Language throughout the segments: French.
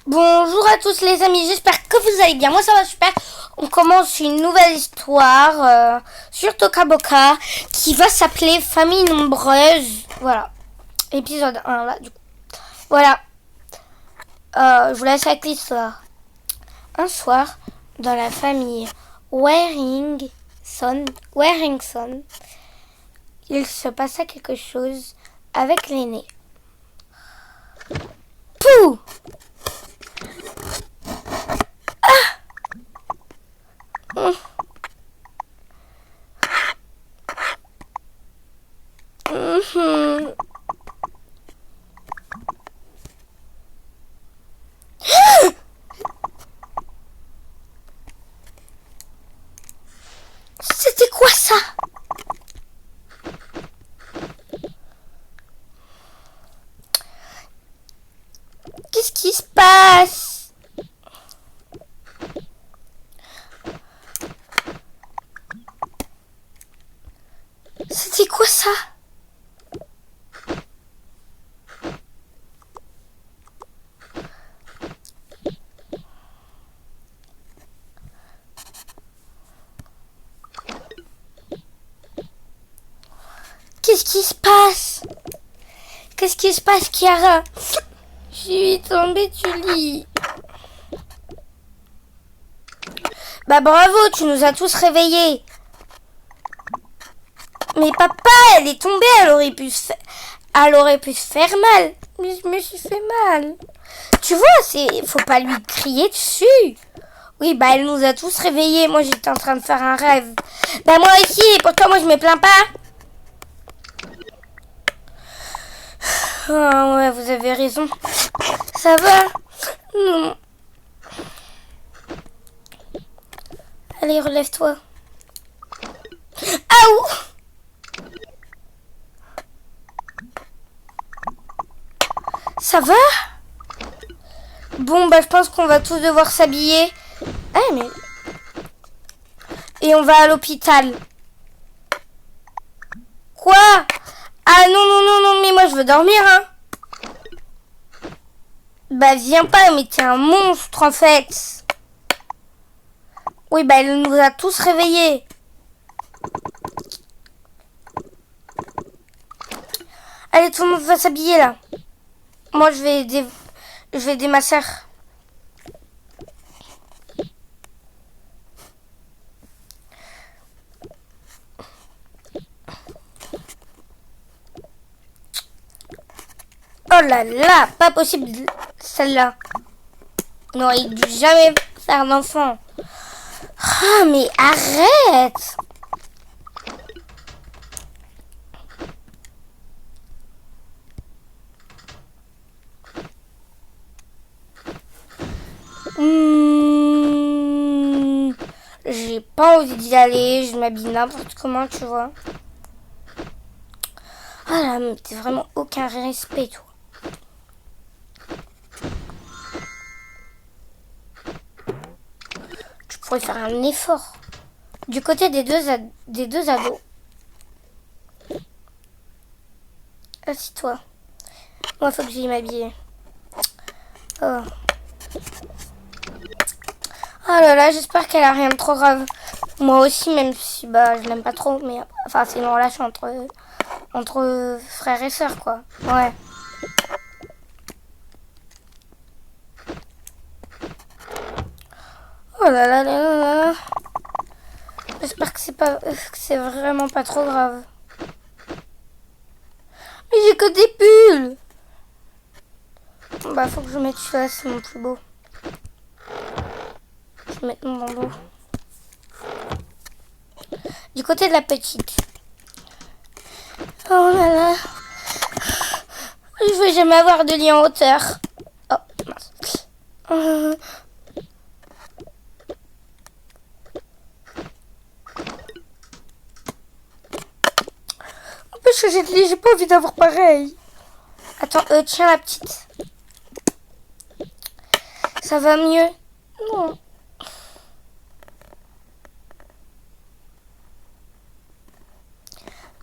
Bonjour à tous les amis, j'espère que vous allez bien. Moi ça va super. On commence une nouvelle histoire sur Tokaboka qui va s'appeler Famille nombreuse. Voilà, épisode 1 là du coup. Voilà, je vous laisse avec l'histoire. Un soir, dans la famille Waringson, il se passa quelque chose avec l'aîné. Pouh! Mhm. C'était quoi ça? Qu'est-ce qui se passe? C'était quoi ça? Qu'est-ce qui se passe? Qu'est-ce qui se passe, Chiara? Je suis tombée du lit. Bah bravo, tu nous as tous réveillés. Mais papa, elle est tombée, elle aurait pu se faire mal. Mais je me suis fait mal. Tu vois, faut pas lui crier dessus. Oui, bah elle nous a tous réveillés. Moi, j'étais en train de faire un rêve. Bah moi aussi, et pourtant moi je me plains pas. Ah ouais, vous avez raison. Ça va? Non. Allez, relève-toi. Aouh! Ça va? Bon, bah je pense qu'on va tous devoir s'habiller. Ah, mais... Et on va à l'hôpital. Quoi? Ah non, non, non, non, mais moi je veux dormir, hein. Bah viens pas, mais t'es un monstre en fait. Oui, bah elle nous a tous réveillés. Allez, tout le monde va s'habiller là. Moi je vais aider ma soeur. Oh là là, pas possible celle-là. Non, il ne dû jamais faire d'enfant. Ah, mais arrête! J'ai pas envie d'y aller, je m'habille n'importe comment, tu vois. Ah là, mais t'as vraiment aucun respect, toi. Tu pourrais faire un effort. Du côté des deux ados. Assis-toi. Moi, faut que j'aille m'habiller. Oh. Oh là là, j'espère qu'elle a rien de trop grave. Moi aussi, même si bah je l'aime pas trop, mais enfin c'est une relation entre frères et sœurs, quoi. Ouais. Oh là là là là là. J'espère que c'est vraiment pas trop grave. Mais j'ai que des pulls. Bah faut que je mette celui-là, c'est mon plus beau. Je vais mettre mon bandeau. Du côté de la petite. Oh là là. Je veux jamais avoir de lit en hauteur. Oh mince. Parce que j'ai pas envie d'avoir pareil. Attends, tiens la petite. Ça va mieux? Non.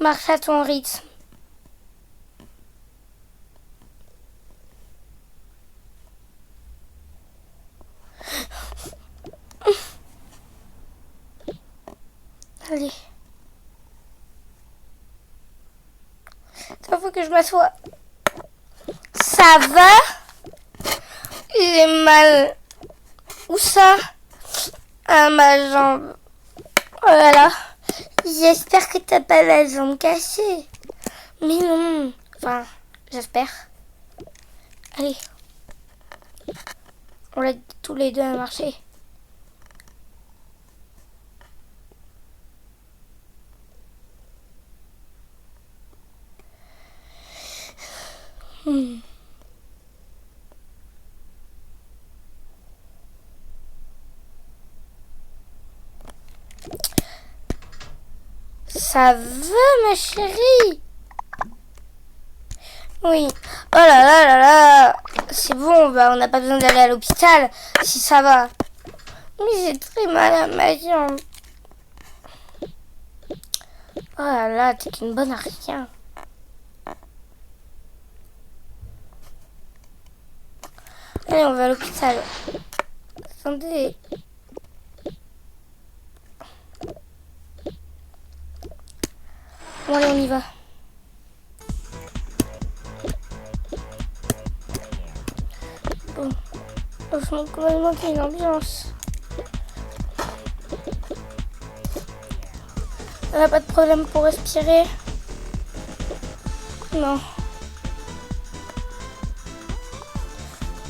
Marche à ton rythme. Allez. Il faut que je m'assoie. Ça va? J'ai mal. Où ça? À ma jambe. Oh là là. J'espère que t'as pas la jambe cassée. Mais non. Enfin, j'espère. Allez. On l'aide tous les deux à marcher. Ça va, ma chérie? Oui. Oh là là là là. C'est bon, bah, on n'a pas besoin d'aller à l'hôpital si ça va. Mais j'ai très mal à ma jambe. Oh là là, t'es qu'une bonne à rien. Allez, on va à l'hôpital. Attendez. Bon, allez, on y va. Bon. Oh, je manque complètement qu'il y ait une ambiance. On n'a pas de problème pour respirer? Non.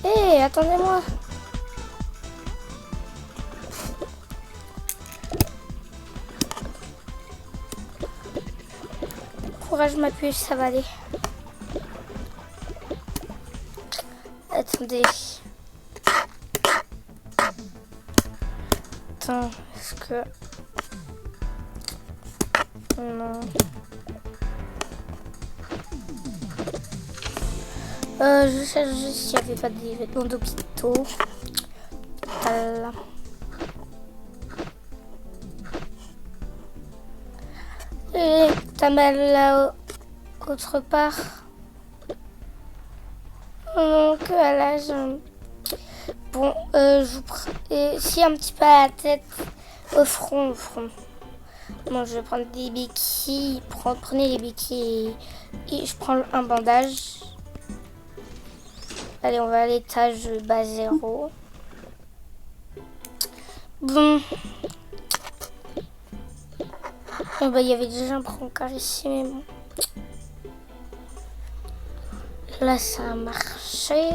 Hé, attendez-moi. Courage, ma puce, ça va aller. Attendez. Attends, est-ce que... Non. Je cherche juste s'il n'y avait pas des vêtements d'hôpitaux. Là. Et t'as mal là autre part? Non, que à la jambe. Bon, je vous si un petit peu à la tête, au front. Bon, je vais prendre des béquilles. Prenez les béquilles et je prends un bandage. Allez, on va à l'étage bas 0. Bon. Et bah, il y avait déjà un brancard ici, mais bon. Là, ça a marché.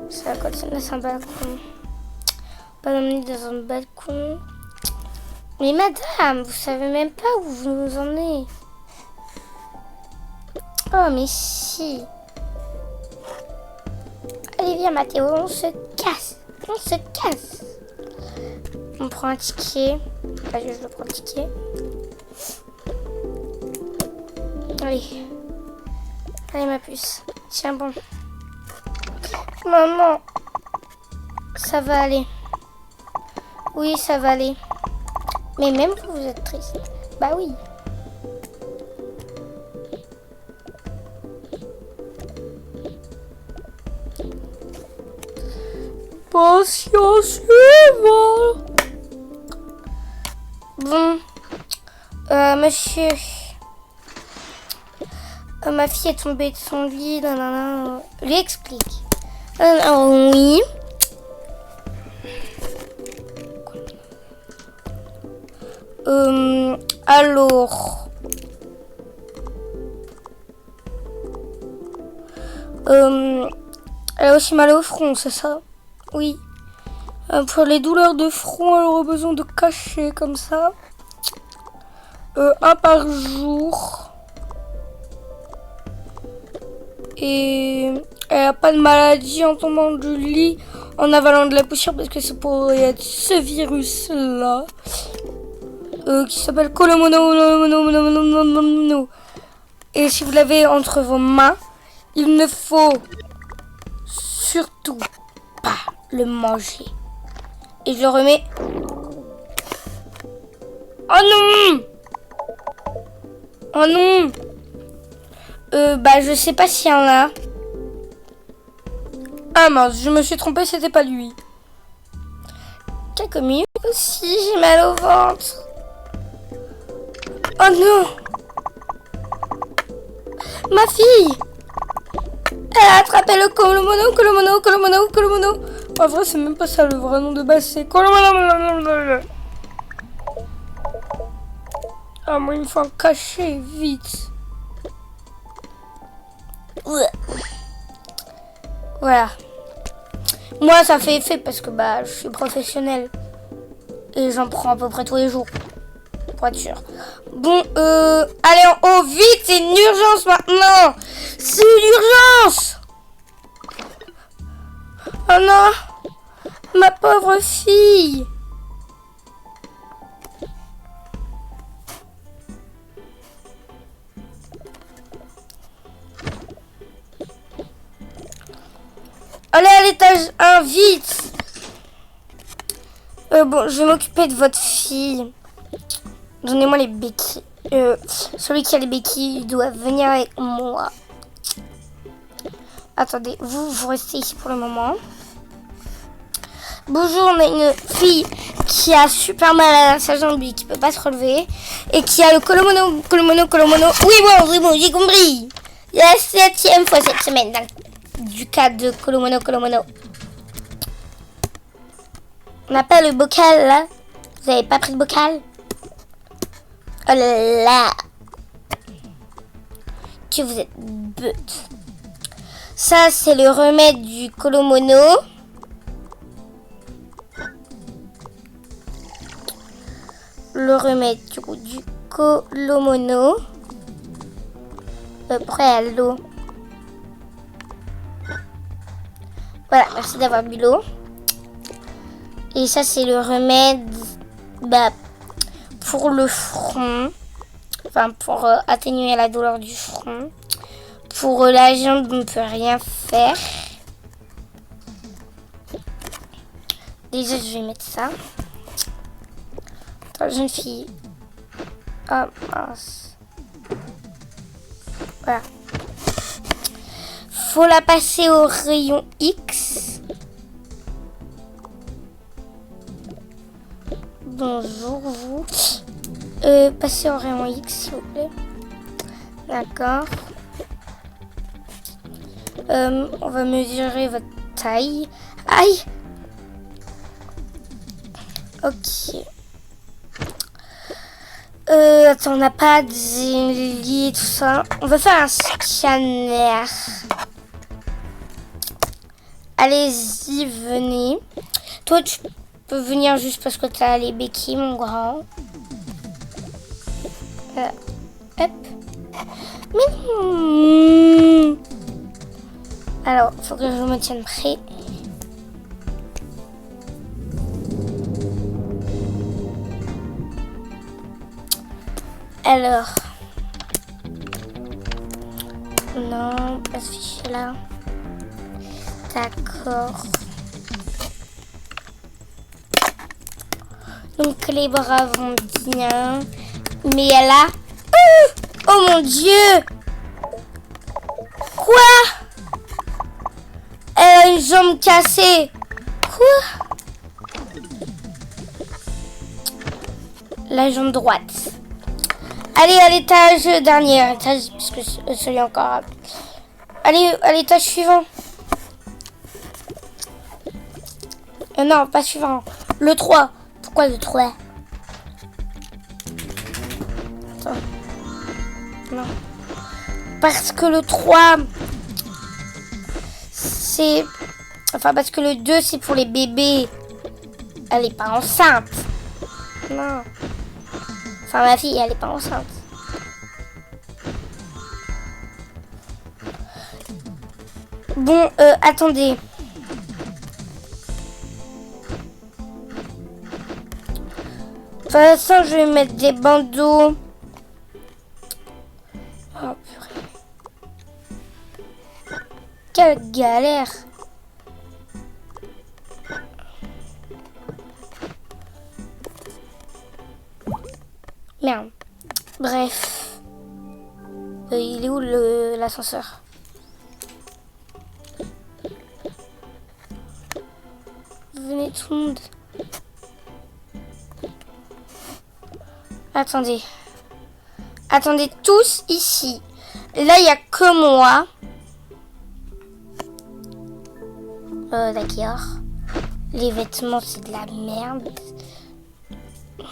Ça va continuer, c'est un balcon. Pas m'emmener dans un balcon. Mais madame, vous savez même pas où vous nous emmenez. Oh, mais si. Allez, viens, Mathéo, on se casse. On prend un ticket. Enfin, je prends le ticket. Allez. Allez, ma puce. Tiens, bon. Maman. Ça va aller. Oui, ça va aller. Mais même vous êtes triste. Bah oui. Patience, bon, monsieur, ma fille est tombée de son lit, nanana. Lui explique. Oui. Alors, elle a aussi mal au front, c'est ça? Oui. Pour les douleurs de front, elle aura besoin de cachets comme ça. Un par jour. Et elle n'a pas de maladie en tombant du lit, en avalant de la poussière, parce que ça pourrait être ce virus-là. Qui s'appelle Colomono. Et si vous l'avez entre vos mains, il ne faut surtout pas le manger. Et je le remets. Oh non! Oh non! Bah je sais pas s'il y en a. Ah mince, je me suis trompée, c'était pas lui. Quelques minutes aussi, j'ai mal au ventre. Oh non! Ma fille! Elle a attrapé le Colomono. En vrai, c'est même pas ça le vrai nom de base, c'est Colomono. Ah, moi, il me faut en cacher vite. Voilà. Moi, ça fait effet parce que bah, je suis professionnelle. Et j'en prends à peu près tous les jours. Pour être sûr. Bon, allez en haut, vite, c'est une urgence maintenant. C'est une urgence. Oh non, ma pauvre fille. Allez à l'étage 1, vite. Bon, je vais m'occuper de votre fille. Donnez-moi les béquilles. Celui qui a les béquilles, il doit venir avec moi. Attendez, vous restez ici pour le moment. Bonjour, on a une fille qui a super mal à sa jambe, qui peut pas se relever. Et qui a le Colomono. Oui, bon, j'ai compris. La 7e fois cette semaine du cas de Colomono. On n'a pas le bocal là. Vous avez pas pris le bocal? Oh là là. Que vous êtes bête. Ça, c'est le remède du Colomono. Le remède du Colomono. Prêt à l'eau. Voilà, merci d'avoir bu l'eau. Et ça, c'est le remède pour le front. Enfin, pour atténuer la douleur du front. Pour la jambe, on ne peut rien faire. Déjà, je vais mettre ça. Attends, jeune fille. Oh, mince. Voilà. Faut la passer au rayon X. Bonjour, vous. Passez au rayon X, s'il vous plaît. D'accord. On va mesurer votre taille. Aïe! Ok. Attends, on n'a pas de lit, tout ça. On va faire un scanner. Allez-y, venez. Toi, tu peux venir juste parce que tu as les béquilles, mon grand. Hop. Mais non. Alors, il faut que je me tienne prêt. Alors. Non, pas ce fichier-là. D'accord. Donc, les bras vont bien. Mais elle a... Oh mon Dieu! Quoi? Elle a une jambe cassée. Quoi? La jambe droite. Allez à l'étage, dernier étage, puisque celui encore. Allez à l'étage suivant. Non, pas suivant. Le 3. Pourquoi le 3? Attends. Non. Parce que le 3, c'est... Enfin, parce que le 2, c'est pour les bébés. Elle est pas enceinte. Non. Enfin, ma fille, elle est pas enceinte. Bon, attendez. De toute façon, je vais mettre des bandeaux. Oh, purée. Quelle galère. Merde. Bref. Il est où l'ascenseur? Venez tout le monde. Attendez. Attendez tous ici. Là, il n'y a que moi. D'accord. Les vêtements, c'est de la merde.